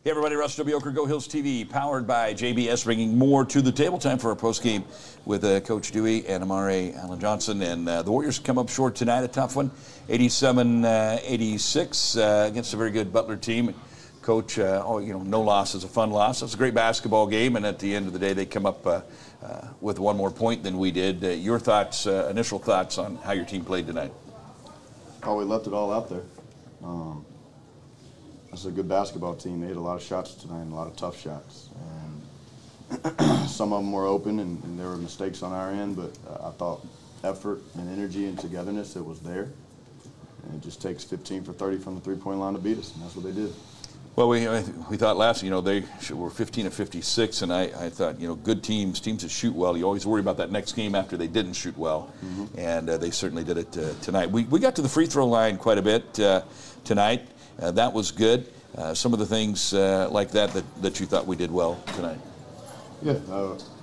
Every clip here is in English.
Hey everybody, Russ W. Oker, Go Hills TV, powered by JBS, bringing more to the table. Time for our postgame with Coach Dewey and Amare Allen Johnson. And the Warriors come up short tonight, a tough one, 87-86 against a very good Butler team. Coach, no loss is a fun loss. It's a great basketball game, and at the end of the day, they come up with one more point than we did. Your thoughts, initial thoughts on how your team played tonight? Oh, we left it all out there. It's a good basketball team. They hit a lot of shots tonight, and a lot of tough shots. And some of them were open, and there were mistakes on our end, but I thought effort and energy and togetherness, it was there. And it just takes 15 for 30 from the three-point line to beat us, and that's what they did. Well, we thought last, they were 15 of 56, and I thought, good teams that shoot well, you always worry about that next game after they didn't shoot well, and they certainly did it tonight. We got to the free throw line quite a bit tonight. That was good. Some of the things like that you thought we did well tonight. Yeah,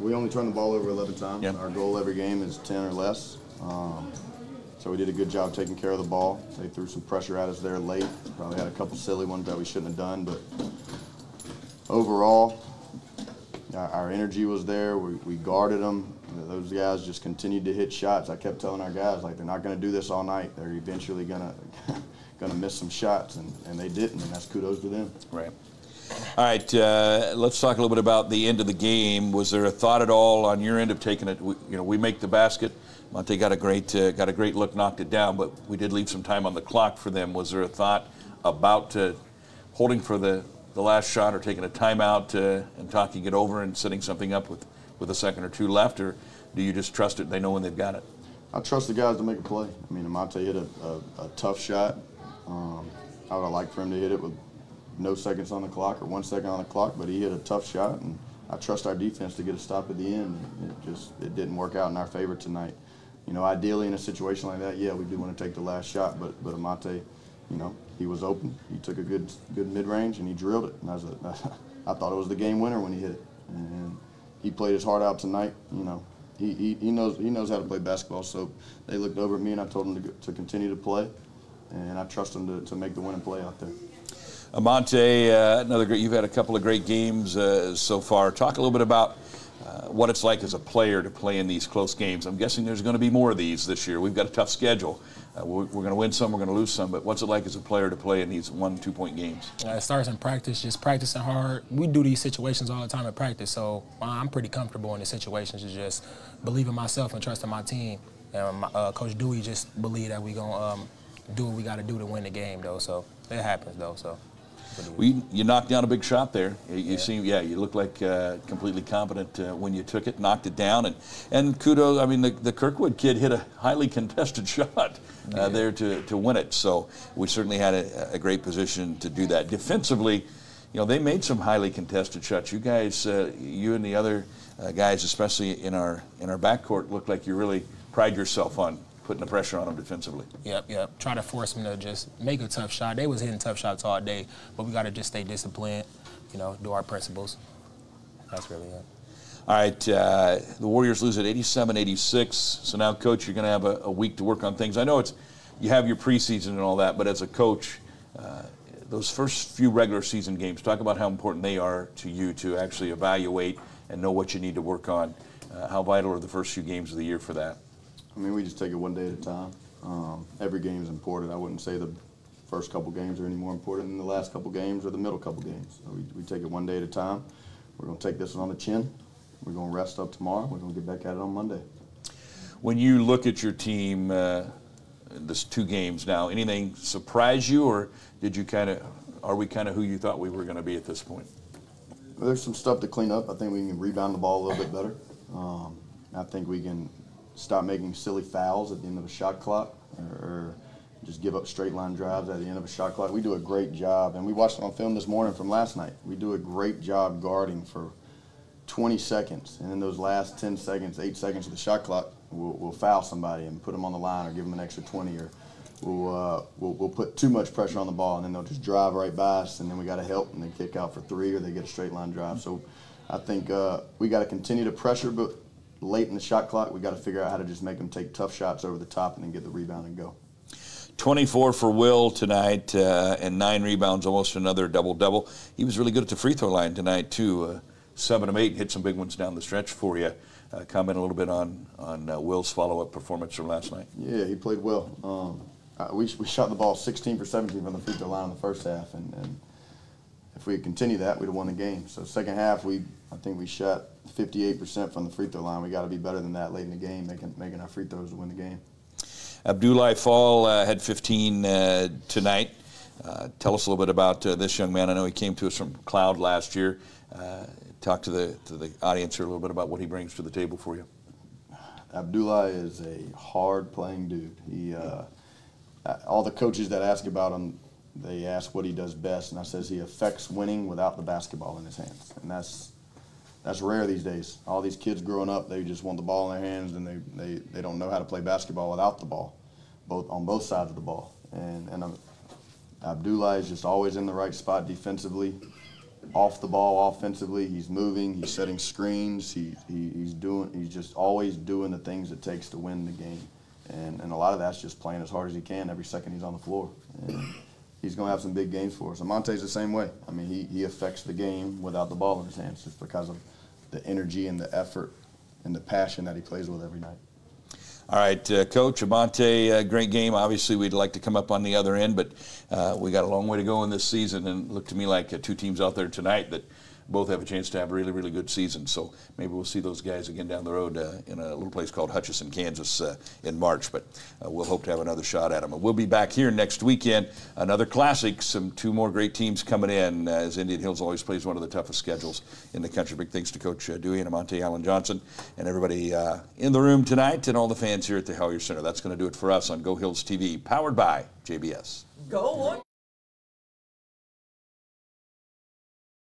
we only turned the ball over 11 times. Yep. Our goal every game is 10 or less. So we did a good job taking care of the ball. They threw some pressure at us there late. Probably had a couple silly ones that we shouldn't have done, but overall, our energy was there. We guarded them. Those guys just continued to hit shots. I kept telling our guys, they're not going to do this all night. They're eventually going to miss some shots, and they didn't, and that's kudos to them. Right. All right, let's talk a little bit about the end of the game. Was there a thought at all on your end of taking it? We make the basket. Monte got a great look, knocked it down, but we did leave some time on the clock for them. Was there a thought about holding for the last shot or taking a timeout and talking it over and setting something up with a second or two left, or do you just trust it? They know when they've got it. I trust the guys to make a play. I mean, Monte hit a tough shot. I would have liked for him to hit it with no seconds on the clock or 1 second on the clock, but he hit a tough shot, and I trust our defense to get a stop at the end. It didn't work out in our favor tonight. Ideally in a situation like that, yeah, we do want to take the last shot, but Amate, he was open. He took a good mid-range, and he drilled it. And I thought it was the game winner when he hit it. And he played his heart out tonight. He knows how to play basketball. So they looked over at me, and I told him to continue to play, and I trust him to make the winning play out there. Amante, another great. You've had a couple of great games so far. Talk a little bit about what it's like as a player to play in these close games. I'm guessing there's going to be more of these this year. We've got a tough schedule. We're going to win some, we're going to lose some, but what's it like as a player to play in these 1-2 point games? It starts in practice, just practicing hard. We do these situations all the time in practice, so I'm pretty comfortable in the situations to just believe in myself and trust in my team. And Coach Dewey just believe that we're going to do what we got to do to win the game, though, so it happens, though, so. You knocked down a big shot there. You looked like completely competent when you took it, knocked it down, and kudos. I mean, the Kirkwood kid hit a highly contested shot there to win it. So we certainly had a great position to do that. Defensively, they made some highly contested shots. You guys, you and the other guys, especially in our backcourt, looked like you really pride yourself on putting the pressure on them defensively. Yep. Try to force them to just make a tough shot. They was hitting tough shots all day, but we got to just stay disciplined, do our principles. That's really it. All right, the Warriors lose at 87-86. So now, Coach, you're going to have a week to work on things. I know you have your preseason and all that, but as a coach, those first few regular season games, talk about how important they are to you to actually evaluate and know what you need to work on. How vital are the first few games of the year for that? I mean, we just take it one day at a time. Every game is important. I wouldn't say the first couple games are any more important than the last couple games or the middle couple games. So we take it one day at a time. We're going to take this one on the chin. We're going to rest up tomorrow. We're going to get back at it on Monday. When you look at your team, this 2 games now, anything surprise you, or are we kind of who you thought we were going to be at this point? Well, there's some stuff to clean up. I think we can rebound the ball a little bit better. I think we can stop making silly fouls at the end of a shot clock or just give up straight line drives at the end of a shot clock. We do a great job, and we watched it on film this morning from last night. We do a great job guarding for 20 seconds, and in those last 10 seconds, 8 seconds of the shot clock, we'll foul somebody and put them on the line or give them an extra 20, or we'll put too much pressure on the ball, and then they'll just drive right by us, and then we got to help, and they kick out for 3 or they get a straight line drive. So I think we got to continue to pressure, but late in the shot clock, we got to figure out how to just make them take tough shots over the top and then get the rebound and go. 24 for Will tonight and 9 rebounds, almost another double-double. He was really good at the free throw line tonight, too. 7 of 8, hit some big ones down the stretch for you. Comment a little bit on Will's follow-up performance from last night. Yeah, he played well. We shot the ball 16 for 17 from the free throw line in the first half, and if we had continued that, we'd have won the game. So second half, I think we shot 58% from the free throw line. We got to be better than that late in the game, making our free throws to win the game. Abdoulaye Fall had 15 tonight. Tell us a little bit about this young man. I know he came to us from Cloud last year. Talk to the audience here a little bit about what he brings to the table for you. Abdoulaye is a hard-playing dude. All the coaches that ask about him, they ask what he does best, and I says he affects winning without the basketball in his hands, and that's rare these days. All these kids growing up, they just want the ball in their hands, and they don't know how to play basketball without the ball, on both sides of the ball. And Abdoulaye is just always in the right spot defensively, off the ball offensively. He's moving, he's setting screens, he's just always doing the things it takes to win the game. And a lot of that's just playing as hard as he can every second he's on the floor. And he's going to have some big games for us. And Monte's the same way. I mean, he affects the game without the ball in his hands just because of the energy and the effort and the passion that he plays with every night. All right, Coach, Amonte, great game. Obviously, we'd like to come up on the other end, but we got a long way to go in this season, and it looked to me like 2 teams out there tonight that both have a chance to have a really, really good season. So maybe we'll see those guys again down the road in a little place called Hutchinson, Kansas in March. But we'll hope to have another shot at them. And we'll be back here next weekend. Another classic, 2 more great teams coming in, as Indian Hills always plays one of the toughest schedules in the country. Big thanks to Coach Dewey and Amonte Allen Johnson and everybody in the room tonight and all the fans here at the Hellier Center. That's going to do it for us on Go Hills TV, powered by JBS. Go on.